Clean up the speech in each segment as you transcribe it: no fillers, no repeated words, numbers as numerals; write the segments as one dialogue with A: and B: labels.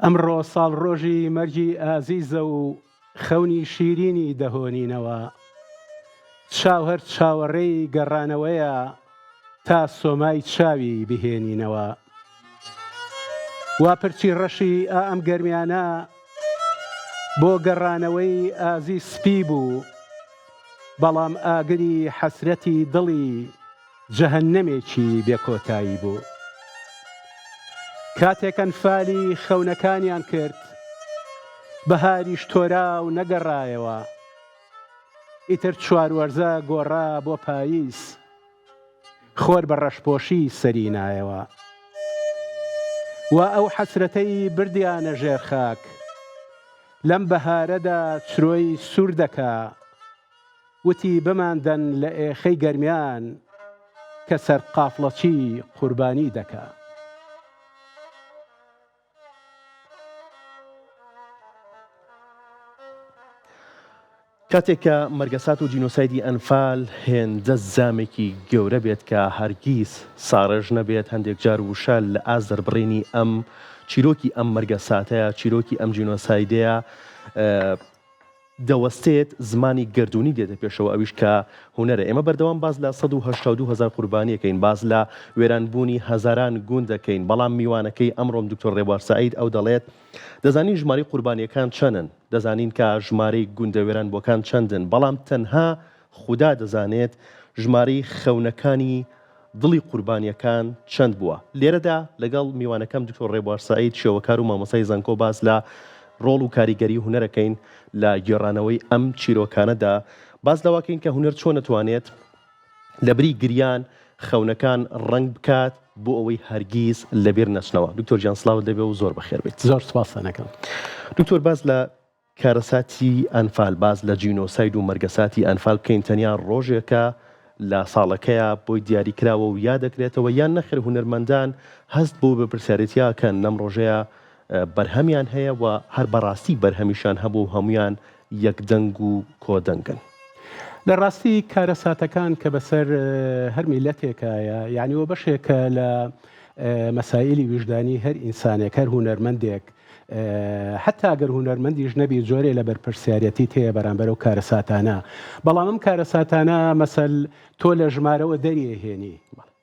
A: ئەمڕۆ ساڵ ڕۆژی مەرجی ئازیزە و خەونی شیرینی دەهۆنینەوە، چاو هەر چاوەڕێی گەڕانەوەیە تا سۆمای چاوی بهێنینەوە. وا پرچی ڕەشی ئەم گەرمیانە بۆ گەڕانەوەی ئازیز سپی بوو، بەڵام ئاگری حەسرەتی دڵی جەهەنەمێکی بێکۆتایی بوو. کاتێک ئەنفالی خەونەکانیان کرد، بەهاریش تۆرا و نەگەڕایەوە، ئیتر چواروەرزە گۆڕا بۆ پاییز، خۆر بە ڕەشپۆشی سەری نایەوە. و ئەو حەسرەتەی بردیانە ژێر خاک، لەم بەهارەدا چرۆی سوور دەکا، وتی بماندەن لە ئێخەی گەرمیان کە سەر قافڵەچی قوربانی دەکا.
B: کاتێککە مەرگەسات و جینۆسایدی ئەنفال هێندە زامێکی گەورە بێت کە هەرگیز ساڕێژ نەبێت، هەندێک جار وشە لە ئازەربڕینی ئەم چیرۆکی ئەم مەرگەساتەیە، چیرۆکی ئەم جینۆسایدەیە دەوەستێت زمانی گردردونی دێتە پێشەوە، ئەویش کە هوەرە. ئێمە بەردەوام باز لە 1970,000 قوربانیەکەین، باز لە وێرانبوونی هەزاران گوند دەکەین، بەڵام میوانەکەی ئەمڕۆم دکتۆر ڕێبوار سەعید ئەو دەڵێت دەزانین ژماری قوربانیەکان چەندن، دەزانین کە ژمارەی گوندە وێرانبووەکان چەندن، بەڵام تەنها خوددا دەزانێت ژمارەی خەونەکانی دڵی قوربانیەکان چەند بووە. لێرەدا لەگەڵ میوانەکەم دکتۆر ڕێبوار سەعید شێوەکار و مامۆسای زانکۆ باز لە ڕۆڵ و کاریگەری هوەرەکەین لە گێڕانەوەی ئەم چیرۆکانەدا، باز لەواکەین کە هوەر چۆن نەتوانێت لە بری گریان خەونەکان ڕنگ بکات بۆ ئەوەی هەرگیز لەبیر نەچنەوە. دکتۆر گیان سڵاوت دەبێ و زۆر بەخێر بێت.
A: زۆر سپاسانەکەم.
B: دکتۆر باز لە کارەساتی ئەنفال، باز لە جینۆساید و مەرگەساتی ئەنفال بکەین. تەنیا ڕۆژێکە لە ساڵەکەیە بۆی دیاریکراوە و یا دەکرێتەوە یان نەخێر هونەرمەندان هەست بۆ بە پرسیارەتیاکەن لەم ڕۆژەیە بەرهەمیان هەیە و هەر بەڕاستی بەرهەمیشان هەبوو هەمویان یەکدەنگ و کۆدەنگن.
A: لە ڕاستی کارەساتەکان کە بەسەر هەر میلەتێکایە، یعنیوە بەشێکە لە مەسائلی وجدانی هەر ئینسانێک، هەر هونەرمەندێک، حتا ئەگەر هونەرمەندیش نەبی جۆرێ لە بەرپرسیارەتی تەیە بەرامبەر ئەو کارەساتانە. بەڵام ئەم کارەساتانە مەسەل تۆ لە ژمارەوە دەریێهێنی،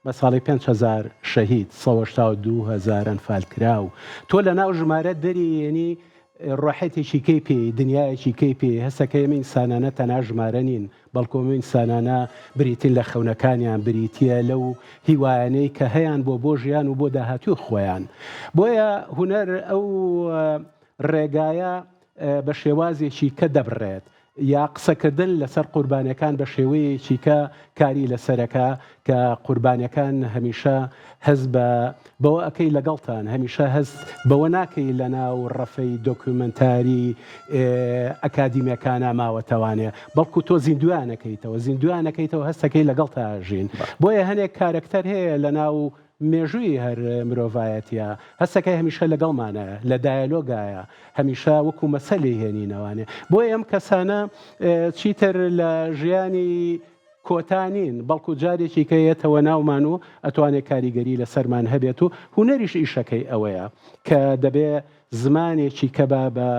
A: بە ساڵی 5,000 شەهید، 182,000 ئەنفال کراو، تۆ لە ناو ژمارە دەریێنی ڕاحەتێکی کەی پێ، دنیایەکی کەی پێ. هەستەکەی ئینسانانە تەنها ژمارە نین، بەڵکۆم ئینسانانە بریتین لە خەونەکانیان، بریتە لەو هیوایانەی کە هەیان بۆ ژیان و بۆ داهاتوی خۆیان. بۆیە هوەر ئەو ڕێگایە بە شێوازێکی کە دەبڕێت، یا قسەکردن لەسەر قوربانیەکان بە شێوەیەکی کە کاری لەسەرەکە، کە قوربانیەکان هەمیشە هەست بەوە ئەەکەی لەگەڵتان، هەمیشە هەست بەوە ناکەی لە ناو ڕەفەی دۆکیومنتاری ئەکادیمیەکانە ماوەتەوانێ، بەڵکو تۆ زیندویانەکەیتەوە هەستەکەی لەگەڵ تاژین. بۆیە هەنێک کارکتەر هەیە لە ناو مێژووی هەر مرۆڤایەتە، هەستەکەی هەمیشە لەگەڵمانە، لە دایلۆگایە، هەمیشە وەکو مەسەلی هێنینەوانێ. بۆیە ئەم کەسانە چیتر لە ژیانی کۆتانین، بەڵکو جارێکی کەیەتەوە ناومان و ئەتوانێت کاریگەری لەسەرمان هەبێت و هوەریش ئیشەکەی ئەوەیە کە دەبێ زمانێکی کەبا بە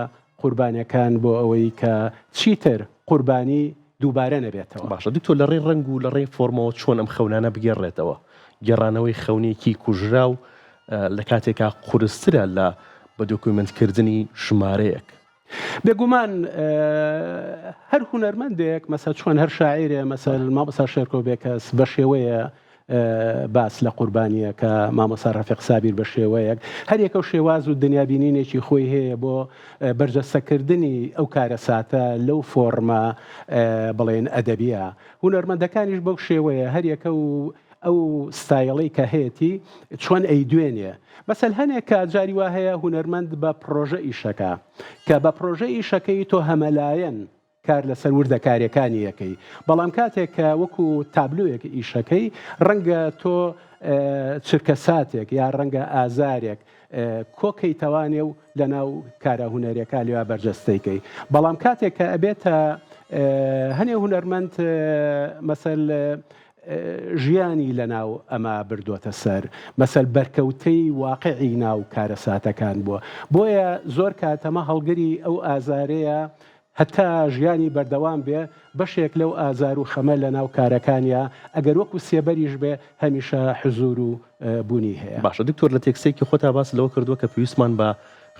A: قوربانیەکان بۆ ئەوەی کە چیتر قوربانی دووبارە نەبێتەوە.
B: باشە دکتۆر، لە ڕێی ڕنگ و لە ڕێی فۆرمەوە چۆن ئەم خەونانە بگێڕێتەوە؟ گێڕانەوەی خەونێکی کوژرا و لە کاتێکا قورسترە لە بە دۆکیومنتکردنی ژمارەیەک.
A: بێگومان هەر هونەرمەندێک، مەسەل چۆن هەر شاعیرێ، مەسەل مامۆستا شێرکۆ بێکەس بە شێوەیە باس لە قوربانیە کە مامۆستا ڕەفیق سابیر بە شێوەیەک، هەر یەکە و شێواز و دنیابینینێکی خۆی هەیە بۆ بەرجەستەکردنی ئەو کارەساتە لەو فۆرمە بڵێن ئەدەبیە. هونەرمەندەکانیش بەو شێوەیە، هەر یەکە و ئەو ستایڵەی کە هەیەی چۆن ئەیدوێنێ. بەسەل هەنێک کە جاری وا هەیە هونەرمەند بە پرۆژە ئیشەکە، کە بە پرۆژە ئیشەکەی تۆ هەمەلایەن کار لەسەر وردەکاریەکانی یەکەی، بەڵام کاتێک کە وەکو تابلوویەک ئیشەکەی، ڕەنگە تۆ چرکە ساتێک یا ڕەنگە ئازارێک کۆکەی توانێ و لە ناو کارە هونەرەکە لێوا بەرجەستەیکەی. بەڵام کاتێک کە ئەبێتە هەنێ هونەرمەند مەسەل ژیانی لەناو ئەمە بردووەتە سەر مەسەل بەرکەوتەی واقعی ناو کارەساتەکان بووە بۆیە زۆر کاتەمە هەڵگری ئەو ئازارەیە هەتا ژیانی بەردەوام بێ بەشێک لەو ئازار و خەمە لە ناو کارەکانیە ئەگەر وەکو سێبەریش بێ هەمیشە حزور و بوونی هەیە.
B: باشە دکتۆر لە تێکسێکی خۆتا باس لەوە کردووە کە پێویستمان بە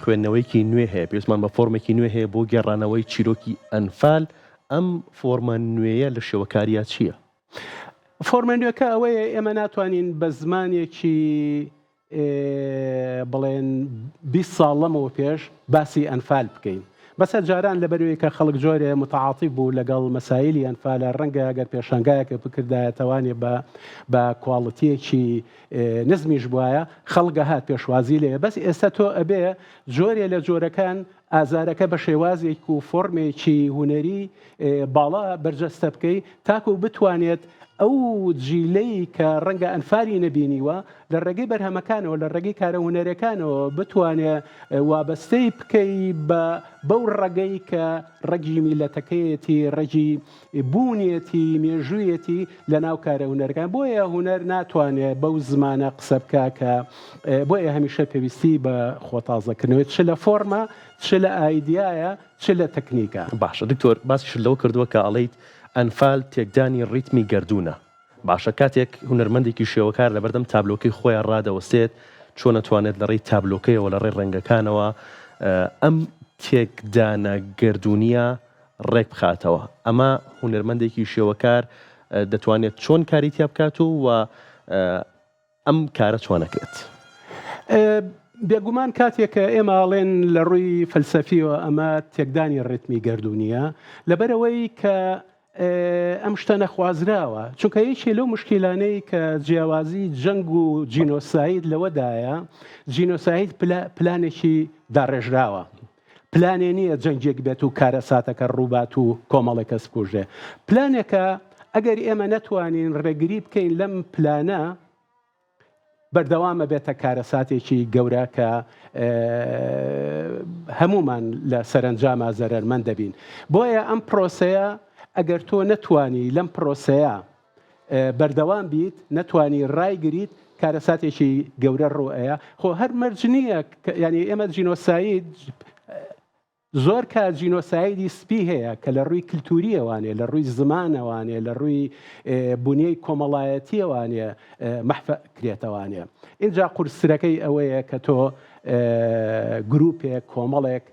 B: خوێندنەوەیکی نوێ هەیە پێویستمان بە فۆرمێکی نوێ هەیە بۆ گێڕانەوەی چیرۆکی ئەنفال ئەم فۆرمە نوێیە لە شێوەکاریە چییە؟
A: فۆرمە نوێەکە ئەوەیە ئێمە ناتوانین بە زمانێکی بڵێن 20 ساڵ لەمەوە پێش باسی ئەنفال بکەین. بەسە جاران لەبەروەی کە خەڵک جۆرێ متعاطی بوو لەگەڵ مەسایلی ئەنفالە ڕەنگە ئەگەر پێشانگایەکە بکردایەتەوانێ بە کواڵیتیەکی نزمیش بواە خەڵگە هات پێشوازی لێ بەس ئێستا تۆ ئەبێ جۆرێ لە جۆرەکان ئازارەکە بە شێوازێک و فۆرمێکی هوەری باڵا بەرجەستە بکەی تاکو بتوانێت ئەو جیلەی کە ڕەنگە ئەنفاری نەبینیوە لە ڕێگەی بەرهەمەکانەوە لە ڕێگەی کارە هوەرەکانەوە بتوانێت وابەستەی بکەی بەو ڕێگەی کە ڕێگی میلەتەکەیەتی ڕێگی بوونیەتی مێژوویەتی لە ناو کارە هوەرەکان بۆیە هوەر ناتوانێت بەو زمانە قسە بکە کە بۆیە هەمیشە پێویستی بە خۆتازەکردنەوەی چ لە فۆرمە چ لە ئایدیایە چ لە تەکنیکە.
B: باشە دکتۆر باسیش لەوە کردووە کە ئەڵەیت ئەنفال تێکدانی ڕیتمی گردونە باشە کاتێک هونەرمەندێکی شێوەکار لە بەردەم تابلۆکەی خۆیان ڕادەوەستێت چۆن نەتوانێت لە ڕێی تابلۆکەیەوە لە ڕێی ڕەنگەکانەوە ئەم تێکدانە گردونیە ڕێک بخاتەوە ئەمە هونەرمەندێکی شێوەکار دەتوانێت چۆن کاری تیا بکات و ئەم کارە چۆنەکرێت؟
A: بێگومان کاتێککە ئێماڵێن لە ڕووی فەلسەفیەوە ئەمە تێکدانی ڕێتمی گردونیە لەبەرەوەی کە ئەم شتە نەخوازراوە چونکە یەکێ لەو مشکیلانەی کە جیاوازی جەنگ و جینۆساید لەوەدایە جینۆساید پلانێکی داڕێژراوە پلانێ نییە جەنگێک بێت و کارەساتەکە ڕووبات و کۆمەڵێک کەس کوژێ پلانێکە ئەگەر ئێمە نەتوانین ڕێگری بکەین لەم پلانە بەردەوامە بێتە کارەساتێکی گەورە کە هەمومان لە سەرنجامە زەرەرمەند دەبین بۆیە ئەم پرۆسەیە ئەگەر تۆ نەتوانی لەم پرۆسەیە بەردەوام بیت نەتوانی ڕایگریت کارەساتێکی گەورە ڕۆئەیە خۆ هەر مەرج نییە ینی ئێمە جینۆساید زۆر کات جینۆسایدی سپی هەیە کە لە ڕووی کللتوریەوانێ لە ڕووی زمانەوانێ لە ڕووی بنیەی کۆمەڵایەتیەوانێ مەحفە کرێتەوانێ اینجا قورسەکەی ئەوەیە کە تۆ گروپێک کۆمەڵێک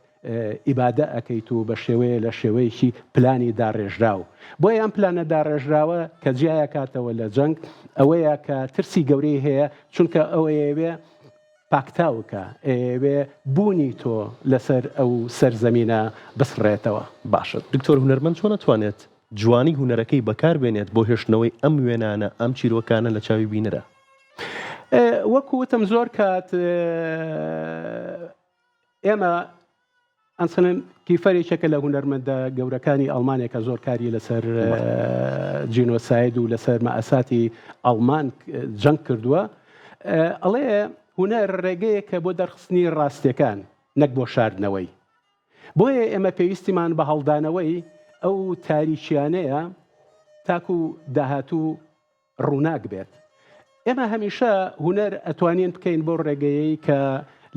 A: ئیبادە ئەەکەیت و بە شێوەیە لە شێوەیەکی پلانی داڕێژراو بۆیە ئەم پلانە داڕێژراوە کە جیایە کاتەوە لە جەنگ ئەوەیە کە ترسی گەورەی هەیە چونکە ئەوەیەوێ پاکتاوکە ئێوێ بوونی تۆ لەسەر ئەو سەرزەمینە بسڕێتەوە.
B: باشە دکتۆر هونەرمەند چۆن نەتوانێت جوانی هونەرەکەی بەکاربێنێت بۆ هێشتنەوەی ئەم وێنانە ئەم چیرۆکانە لە چاوی بینەرە؟
A: وەکو وتم زۆر کات ئێمە ئەسڵەن کیفەرێکێکە لە هونەرمەندە گەورەکانی ئەڵمانیا کە زۆر کاری لەسەر جینۆساید و لەسەر مەئەساتی ئەڵمان جەنگ کردووە ئەڵێ هونەر ڕێگەیە کە بۆ دەرخستنی ڕاستیەکان نەک بۆ شاردنەوەی بۆیە ئێمە پێویستیمان بە هەڵدانەوەی ئەو تاریکیانەیە تاکو داهاتوو ڕووناک بێت ئێمە هەمیشە هونەر ئەتوانین بکەین بۆ ڕێگەیەی کە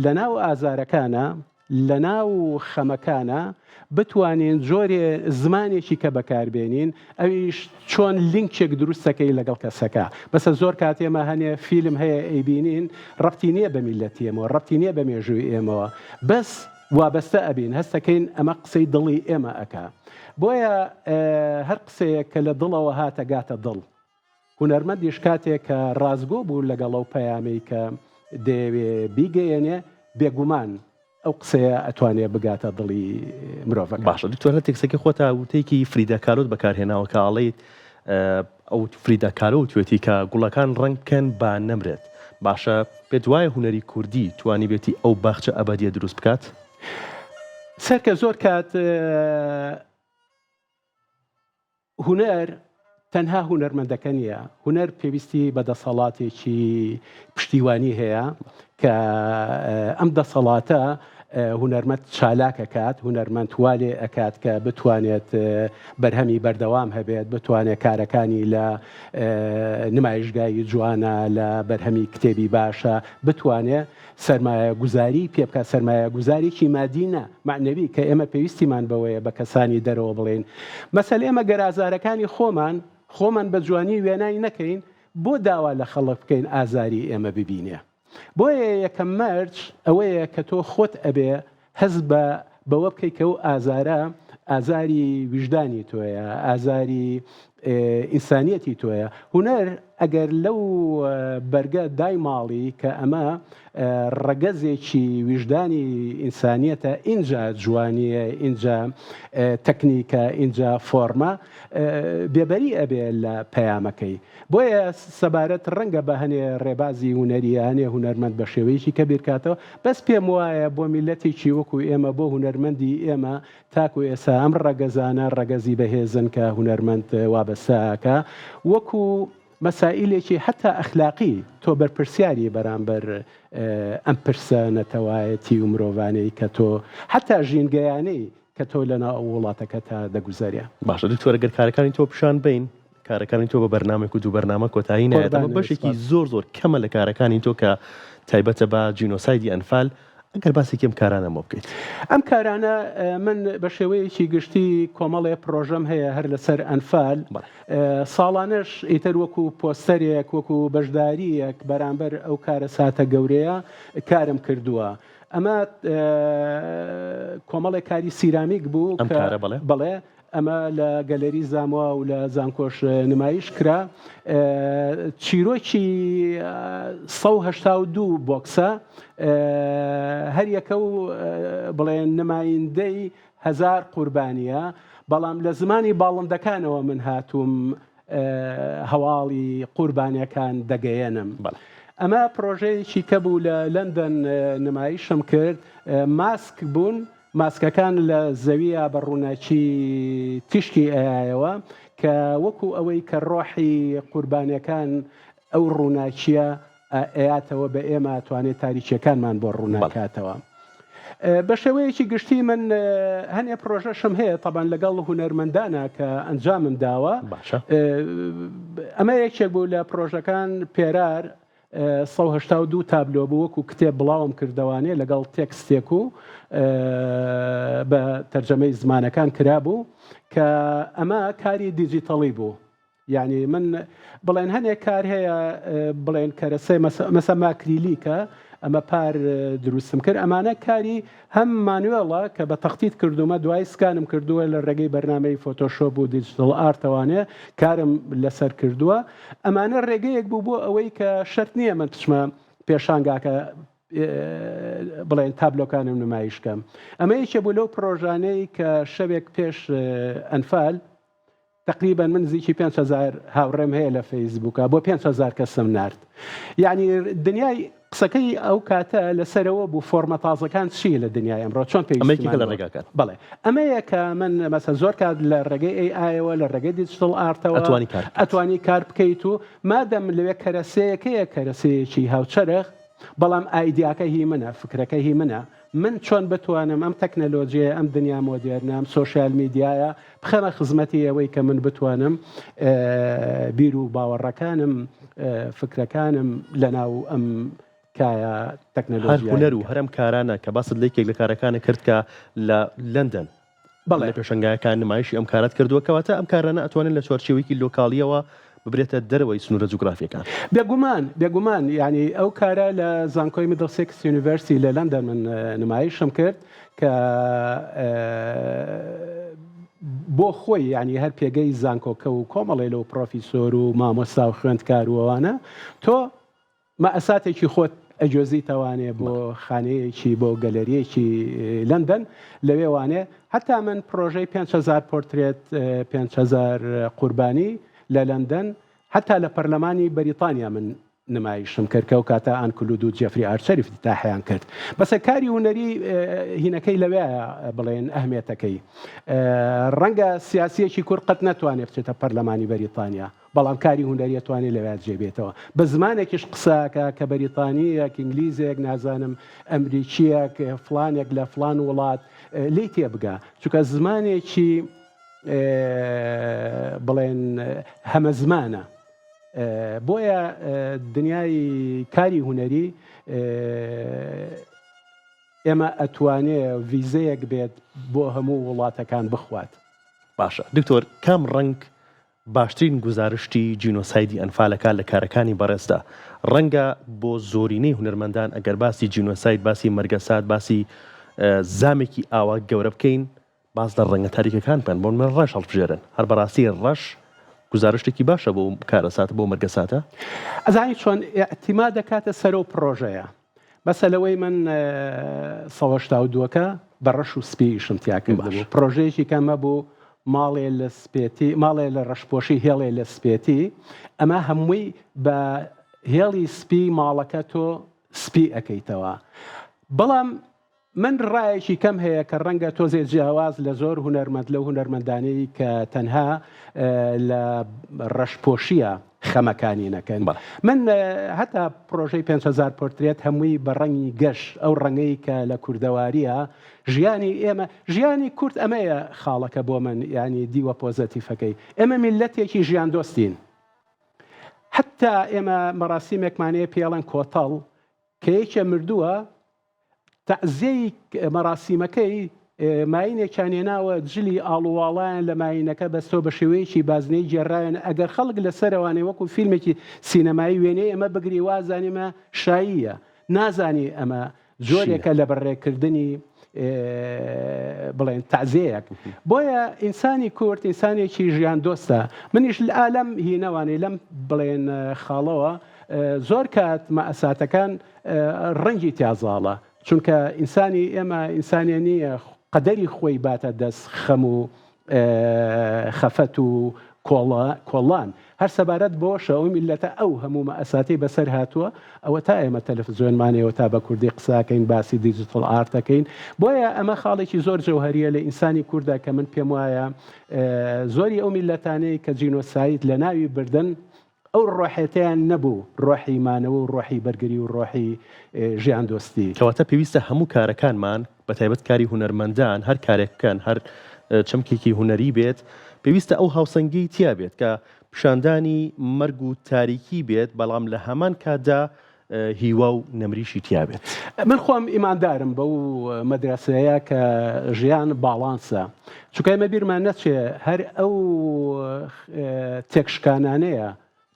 A: لە ناو ئازارەکانە لە ناو خەمەکانە بتوانین جۆرێ زمانێکی کە بەکاربێنین ئەویش چۆن لینکێک دروستەکەی لەگەڵ کەسەکە بەسە زۆر کاتێمە هەنێ فیلم هەیە ئەیبینین ڕەبتی نییە بە میلەتی ئێمەوە ڕەبتی نییە بە مێژووی ئێمەوە بەس وابەستە ئەبین هەستەکەین ئەمە قسەی دڵی ئێمە ئەکا بۆیە هەر قسەیە کە لە دڵەوە هاتە گاتە دڵ هونەرمەندیش کاتێک کە ڕازگۆ بوو لەگەڵ ئەو پەیامەی کە دەیەوێ بیگەیەنێ بێگومان ئەو قسەیە ئەتوانێت بگاتە دڵی مرۆڤەکە.
B: باشە دکتۆر لە تێکسەکە خۆتا وتەیەکی فریدا کالۆت بەکارهێناوە کە ئاڵێیت ئەو فریدا کالۆ توێتی کە گوڵەکان ڕەنگ بکەن با نەمرێت باشە پێت وایە هونەری کوردی توانی بێتی ئەو باخچە ئەبەدیە دروست بکات؟
A: سەرکە زۆر کات هونەر تەنها هونەرمەندەکە نیە هونەر پێویستی بە دەسەڵاتێکی پشتیوانی هەیە کە ئەم دەسەڵاتە هونەرمەند چالاک ئەکات، هونەرمەند توالێ ئەکات کە بتوانێت بەرهەمی بەردەوام هەبێت، بتوانێت کارەکانی لە نمایشگایی جوانە، لە بەرهەمی کتێبی باشە، بتوانێت سەرمایە گوزاری پێ بکات، سەرمایە گوزاریی مادینە معنەوی کە ئێمە پێویستیمان بەوەیە بە کەسانی دەرەوە بڵێن. مەسەل ئێمە گەرازارەکانی خۆمان بە جوانی وێنای نەکەین، بۆ داوا لە خەڵک بکەین ئازاری ئێمە ببینێ. بۆیە یەکەم مەرج ئەوەیە کە تۆ خۆت ئەبێ هەز بەوە بکەیت کە و ئازاری وجدانی تۆیە، ئازاری ئینسانیەتی تۆیە. هونەر ئەگەر لەو بەرگە دای ماڵی کە ئەمە ڕەگەزێکی وجدانی ئینسانیەتە، ئینجا جوانیە، ئینجا تەکنیکە، ئینجا فۆرمە، بێبەری ئەبێ لە پەیامەکەی. بۆیە سەبارەت ڕەنگە بە هەنێ ڕێبازی هونەریە، هەنێ هونەرمەند بە شێوەیەکی کە بیرکاتەوە، بەس پێم وایە بۆ میلەتێکی وەکو ئێمە، بۆ هونەرمەندی ئێمە تاکو ئێسا ئەم ڕەگەزانە ڕەگەزی بەهێزن کە هونەرمەند وابەستەکە، وەکو مەسائلێکی حتا ئەخلاقی تۆ بەرپرسیاری بەرامبەر ئەم پرسە نەتەوایەتی و مرۆڤانەی کە تۆ حتا ژینگەیانەی کە تۆ لەناو وڵاتەکە تا دەگوزارە.
B: باشە دکتۆر، ئەگەر کارەکانی تۆ پیشان بین، کارەکانی تۆ بە بەرنامێک و دوو بەرنامە کۆتایی نایەتەوە، بەشێکی زۆر کەمە لە کارەکانی تۆ کە تایبەتە بە جینۆسایدی ئەنفال، ئەگەر باسێکی ئەم کارانەمە بکەیت.
A: ئەم کارانە من بە شێوەیەکی گشتی کۆمەڵێ پرۆژەم هەیە هەر لەسەر ئەنفال، ساڵانەش ئیتر وەکو پۆستەرێک، وەکو بەشداریەک بەرامبەر ئەو کارە ساتە گەورەیە کارم کردووە. ئەمە کۆمەڵێ کاری سیرامیک بوو، بەڵێ ئەمە لە گەلەری زاموا و لە زانکۆش نمایش کرا. چیرۆکی 182 بۆکسە، هەر یەکە و بڵێن نمایندەی 1000 قوربانیە، بەڵام لە زمانی باڵندەکانەوە من هاتووم هەواڵی قوربانیەکان دەگەیەنم. ئەمە پرۆژەیەکی کە بوو لە لەندەن نمایشم کرد، ماسک بوون، ماسکەکان لە زەویە بە ڕووناچی تیشکی ئایەوە کە وەکو ئەوەی کە ڕۆحی قوربانیەکان ئەو ڕووناچیە ئەیاتەوە بە ئێمە توانێت تاریکیەکانمان بۆ ڕووناکاتەوە. بە شێوەیەکی گشتی من هەنێ پرۆژەشم هەیە تەبەن لەگەڵ هونەرمەندانە کە ئەنجامم داوە. ئەمە یەکێک بوو لە پرۆژەکان، پێرار 182 تابلۆ بوو، وەکو کتێب بڵاوم کردوانێ لەگەڵ تێکستێک و بە تەرجەمەی زمانەکان کرابوو کە ئەمە کاری دیجیتەڵی بوو. یعنی من بڵێن هەنێک کار هەیە بڵێن کەرەسەی مەسە ماکریلیکە، ئەمە پار دروستم کرد، ئەمانە کاری هەم مانوێڵە کە بە تەختیت کردومە، دوای سکانم کردووە لە ڕێگەی بەرنامەی فۆتۆشۆپ و دیجیتەڵ ئارتەوانێ کارم لەسەر کردووە. ئەمانە ڕێگەیەک بوو بۆ ئەوەی کە شەرت نییە من بچمە پێشانگاکە بڵێن تابلۆکانم نمایشکەم. ئەمە یەکێ بوو لەو پرۆژانەی کە شەوێک پێش ئەنفال تقریبا من نزیکی 5,000 هاوڕێم هەیە لە فەیسبووکە، بۆ 5,000 کەسم نارد. یعنی دنیای قسەکەی ئەو کاتە لەسەرەوە بوو فۆرمە تازەکان چیە لە دنیای ئەمڕۆ، چۆن
B: پێویستیمان لە ڕێگاکان.
A: بەڵێ ئەمەیە کە من مەسە زۆر کات لە ڕێگەی ئایەوە، لە ڕێگەی دیجیتەڵ ئارتەوە ئەتوانی کار بکەیت و مادەم لەوێ کەرەسەیەکەیە کەرەسەیەکی هاوچەرخ، بەڵام ئایدیاکە هی منە، فکرەکە هی منە، من چۆن بتوانم ئەم تەکنەلۆژیە، ئەم دنیا مۆدێرنە، ئەم سۆشیال میدیایە بخەمە خزمەتی ئەوەی کە من بتوانم بیر و باوەڕەکانم، فکرەکانم لەناو ئەم کایە تەکنەلۆژیا
B: هەر و هەرم کارانە کە باست لێکێک لە کارەکانە کرد کە لە لەندەن لە پێشنگایەکان نمایشی ئەم کارات کردووە، کەواتە ئەم کارانە ئەتوانن لە چوارچێوەیەکی لۆکاڵیەوە ببرێتە دەرەوەی سنوورە جوگرافیەکان.
A: بێگومان ینی ئەو کارە لە زانکۆی میدڵسێکس یونیڤەرسیتی لە لەندەن من نمایشم کرد کە بۆ خۆی ینی هەر پێگەی زانکۆکە و کۆمەڵێ لەو پرۆفیسۆر و مامۆستا و خوێندکار وەوانە تۆ مەئەساتێکی خۆت ئەجۆزی توانێ بۆ خانەیەکی، بۆ گەلەریەکی لەندەن لەوێوانێ. هەتا من پرۆژەی 5,000 پۆرترێت، 5,000 قوربانی لە لەندەن، هەتا لە پەرلەمانی بەریتانیا من نمایشم کرد کە ئەو کاتە ئانکلود و جێفری ئارچەری افتتاحیان کرد. بەسە کاری هونەری هینەکەی لەوێیە بڵێن ئەهمیەتەکەی. ڕەنگە سیاسیەکی کورد قەت نەتوانێت بچێتە پەرلەمانی بەریتانیا، بەڵام کاری هوەری توانێت لەوێت جێبێتەوە بە زمانێکیش قساکە کە بەریتانیەک ئینگلیزێک نازانم ئەمریکیەک فلانێک لە فلان وڵات لی تێبگا چونکە زمانێکی بڵێن هەمە زمانە بۆیە دنیای کاری هوەری ئێمە ئەتوانێ ڤیزەیەک بێت بۆ هەموو وڵاتەکان بخوات.
B: باشە دکتۆر کام ڕنگ باشترین گزارشتی جینۆسایدی ئەنفالەکان لە کارەکانی بەڕێزدا ڕەنگە بۆ زۆرینەی هونەرمەندان ئەگەر باسی جینۆساید باسی مەرگەسات باسی زامێکی ئاوا گەورە بکەین باز لە ڕەنگە تاریکەکان پێن بۆن من ڕەش هەڵبژێرن هەر بەڕاستی ڕەش گزارشتێکی باشە بۆ کارەسات بۆ مەرگەساتە
A: ئەزانی چۆن ئەحتیما دەکاتە سەر و پرۆژەیە بەسە لەوەی من 1970ەکە بە ڕەش و سپی شتیا کردبوو پرۆژەیەکی کەمە بوو ماڵێ لە سپێتی ماڵێ لە ڕەشپۆشی هێڵێ لە سپێتی ئەمە هەمووی بە هێڵی سپی ماڵەکە تۆ سپی ئەەکەیتەوە بەڵام من ڕایەکی کەم هەیە کە ڕەنگە تۆزێ جیاواز لە زۆر هونەرمەند لەو هونەرمەندانەی کە تەنها لە ڕەشپۆشیە خەمەکانی نەکەن من هەتا پرۆژەی 5,000 پۆرترێت هەمووی بە ڕەنگی گەشت ئەو ڕەنگەی کە لە کوردەواریە ژیانی ئێمە ژیانی کورد ئەمەیە خاڵەکە بۆ من ینی دیوە پۆزەتیفەکەی ئێمە میلەتێکی ژیان دۆستین حتا ئێمە مەراسیمێکمانەیە پێڵەن کۆتەڵ کە یەکێ مردووە تەعزیەی مەراسیمەکەی ماینێکیانێناوە جلی ئاڵوواڵیان لە ماینەکە بەستۆ بە شێوەیەکی بازنەی جێڕایەن ئەگەر خەڵک لەسەرەوانێ وەکو فیلمێکی سینەمایی وێنەی ئەمە بگری وازانیمە شاییە نازانی ئەمە زۆرێکە لە بەڕێکردنی بڵێن تەعزیەیەک بۆیە ئینسانی کورد ئینسانێکی ژیان دۆستە منیش ئالەم هینەوانێ لەم بڵێن خاڵەوە زۆر کات مەئەساتەکان ڕەنگی تیازاڵە چونکە ئینسانی ئێمە ئینسانیە نییە قەدەری خۆی باتە دەست خەم و خەفەت و کۆڵان هەر سەبارەت بۆشە ئەو میلەتە ئەو هەموو مەئەساتی بەسەر هاتووە ئەوە تا ئێمە تەلەڤیزیۆنمانەوە تا بە کوردی قساکەین باسی دیجیتەڵ ئارتەکەین بۆیە ئەمە خاڵێکی زۆر جەوهەریە لە ئینسانی کووردا کە من پێم وایە زۆری ئەو میلەتانەی کە جینۆساید لە ناوی بردن ئەو ڕۆحێتیان نەبوو ڕۆحی مانەوە و ڕۆحی بەرگری و ڕۆحی ژیان دۆستی
B: کەواتە پێویستە هەموو کارەکانمان بە تایبەت کاری هونەرمەندان هەر کارێکەکان هەر چەمکێکی هوەری بێت پێویستە ئەو هاوسەنگی تیا بێت کە پیشاندانی مەرگ و تاریکی بێت بەڵام لە هەمان کاتدا هیوا و نەمریشی تیا بێت
A: من خۆم ئیماندارم بەو مەدرسەیە کە ژیان باڵانسە چونکە ئێمە بیرمان نەچێ هەر ئەو تێکشکانانەیە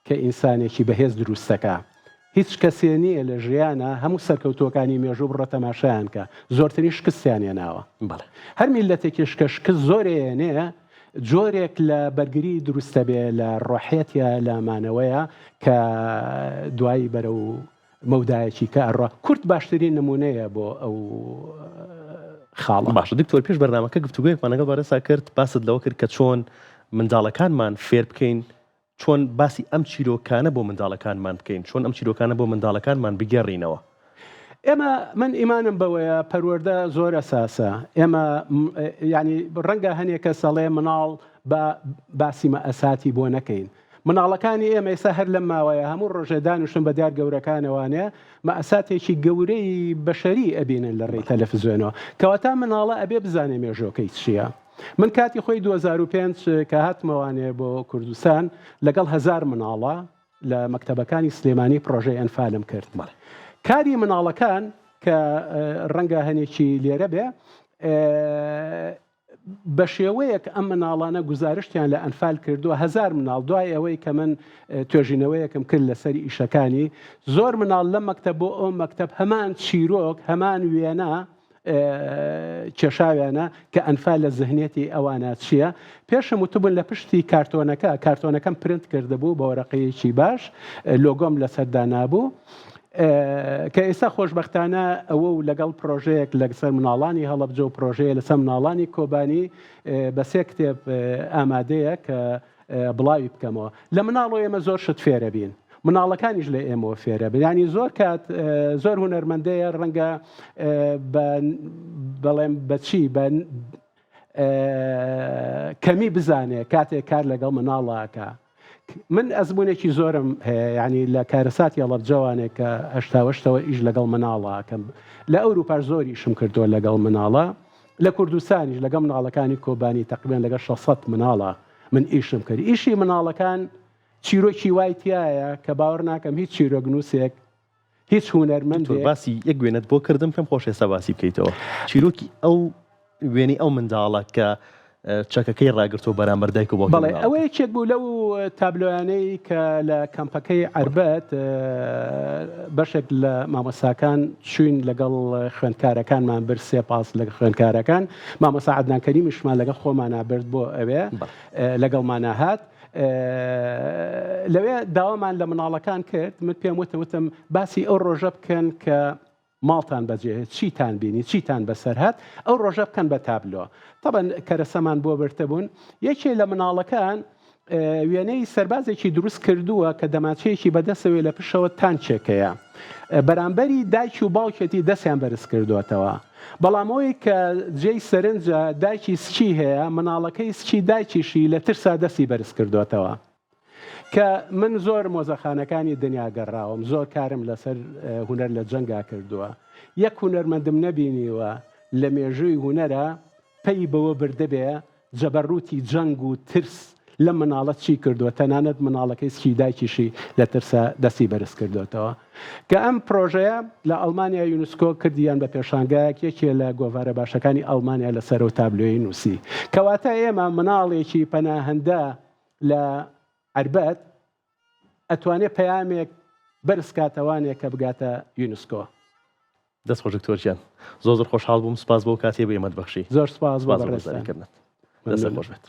A: کە ئینسانێکی بەهێز دروستەکە هیچ کەسێ نییە لە ژیانە هەموو سەرکەوتوەکانی مێژوو بڕە تەماشایان کە زۆرترین شکستیان هێناوە هەر میلەتێکیش کە شکست زۆرێنەیە جۆرێک لە بەرگری دروستە بێ لە ڕۆحێتە لە مانەوەیە کە دوایی بەرە و مەودایەکی کە ئەڕۆ کورد باشترین نمونەیە بۆ ئەو خاڵە
B: باشە دکتۆر پێش بەرنامەکە گفتوگویەکمان لەگەڵ بارەسا کرد باست لەوە کرد کە چۆن منداڵەکانمان فێر بکەین چۆن باسی ئەم چیرۆکانە بۆ منداڵەکانمان بکەین چۆن ئەم چیرۆکانە بۆ منداڵەکانمان بگەڕینەوە
A: ئێمە من ئیمانم بەوەیە پەروەردە زۆر ئەساسە ئێمە ینی ڕەنگە هەنێکە سەڵێ مناڵ باسی مەئەساتی بۆ نەکەین مناڵەکانی ئێمە ئێستا هەر لەم ماوەیە هەموو ڕۆژێ دانیشتن بە دیار گەورەکانەوانێ مەئەساتێکی گەورەی بەشەری ئەبینن لە ڕێی تەلەڤیزیۆنەوە کەواتە مناڵە ئەبێ بزانێ مێژۆکەی چییە من کاتی خۆی 2005 کە هاتمەوانێ بۆ کوردستان لەگەڵ 1000 مناڵە لە مەکتەبەکانی سلێمانی پرۆژەی ئەنفالم کرد کاری مناڵەکان کە ڕەنگە هەنێکی لێرە بێ بە شێوەیەک ئەم مناڵانە گزارشتیان لە ئەنفال کردووە 1000 مناڵ دوای ئەوەی کە من توێژینەوەیەکم کرد لەسەری ئیشەکانی زۆر مناڵ لە مەکتەب بۆ ئەو مەکتەب هەمان چیرۆک هەمان وێنە کێشاویانە کە ئەنفال لە زەهنێتی ئەوانە چییە پێشم وتبوون لە پشتی کارتۆنەکەم پرنت کردهبوو بە وەرەقەیەکی باش لۆگۆم لەسەردا نابوو کە ئێستا خۆشبەختانە ئەوە و لەگەڵ پرۆژەیەک لەسەر مناڵانی هەڵەبجە و پرۆژەیە لەسەر مناڵانی کۆبانی بە 3 کتێب ئامادەیە کە بڵاوی بکەمەوە لە مناڵەوە ئێمە زۆر شت فێرە بین مناڵەکانیش لە ئێمەوە فێرە بن ینی زۆر کات زۆر هونەرمەندەیە ڕەنگە بەڵێم بەچی کەمی بزانێ کاتێک کار لەگەڵ مناڵاکە من ئەزمونێکی زۆرم هەیە ینی لە کارەساتی هەڵەبجەوانێک کە هەشتاوەشتەوە ئیش لەگەڵ مناڵەکەم لە ئەوروپا زۆریشم کردووە لەگەڵ مناڵە لە کوردستانیش لەگەڵ مناڵەکانی کۆبانی تقریبان لەگەڵ 600 مناڵە من ئیشم کرد ئیشی مناڵەکان چیرۆکی وای تایە کە باوەڕ ناکەم هیچ چیرۆگنووسێک هیچ هونەرمەندێک
B: باسی یەک وێنەت بۆ کردم پێم خۆش ێستا باسی بکەیتەوە چیرۆکی ئەو وێنی ئەو منداڵە کە چەکەکەی ڕاگرتۆ بەرامبەر دایک و باوکی
A: بەڵێ ئەوە یەکێک بوو لەو تابلۆیانەی کە لە کەمپەکەی عربەت بەشێک لە مامۆستاکان چوین لەگەڵ خوێندکارەکانمان برد سێ پاس لە خوێندکارەکان مامۆستا عەدنان کەریمیشمان لەگەڵ خۆمانە برد بۆ ئەوێ لەگەڵمانە هات لەوێ داوامان لە مناڵەکان کرد من پێم وتم باسی ئەو ڕۆژە بکەن کە ماڵتان بەجێ چیتان بینی چیتان بەسەر هات ئەو ڕۆژە بکەن بە تابلۆ طبعا کەرەسەمان بۆ برتە بوون یەکێ لە مناڵەکان وێنەی سەربازێکی دروست کردووە کە دەماچەیەکی بەدەستەوێ لە پشەوە تانچێکەیە بەرامبەری دایکی و باوکێتی دەستیان بەرز کردوێتەوە بەڵامەوەی کە جێی سەرنجە دایکی سچی هەیە مناڵەکەی سچی دایکیشی لە ترسا دەستی بەرز کردوێتەوە کە من زۆر مۆزەخانەکانی دنیا گەڕاوم زۆر کارم لەسەر هونەر لە جەنگا کردووە یەک هونەرمەندم نەبینیوە لە مێژووی هونەرە پێی بەوە بردەبێ جەبەڕوتی جەنگ و ترس لە مناڵەت چی کردووە تەنانەت مناڵەکەی سکی دایکیشی لە ترسە دەستی بەرز کردوێتەوە کە ئەم پرۆژەیە لە ئەڵمانیا یونسکۆ کردیان بە پێشانگایەک یەکێ لە گۆڤارە باشەکانی ئەڵمانیا لەسەر و تابلۆی نووسی کەواتە ئێمە مناڵێکی پەناهەندە لە عربەت ئەتوانێت پەیامێک بەرزکاتەوانێک کە بگاتە یونسکۆ
B: دەست خۆش دکتۆرجیان زۆر خۆشحاڵ بووم سپاس بۆ کاتێ بە ئێمەت بەخشی
A: زۆر سپاس بۆ
B: بەڕێزاریکردنت دەست خۆش بێت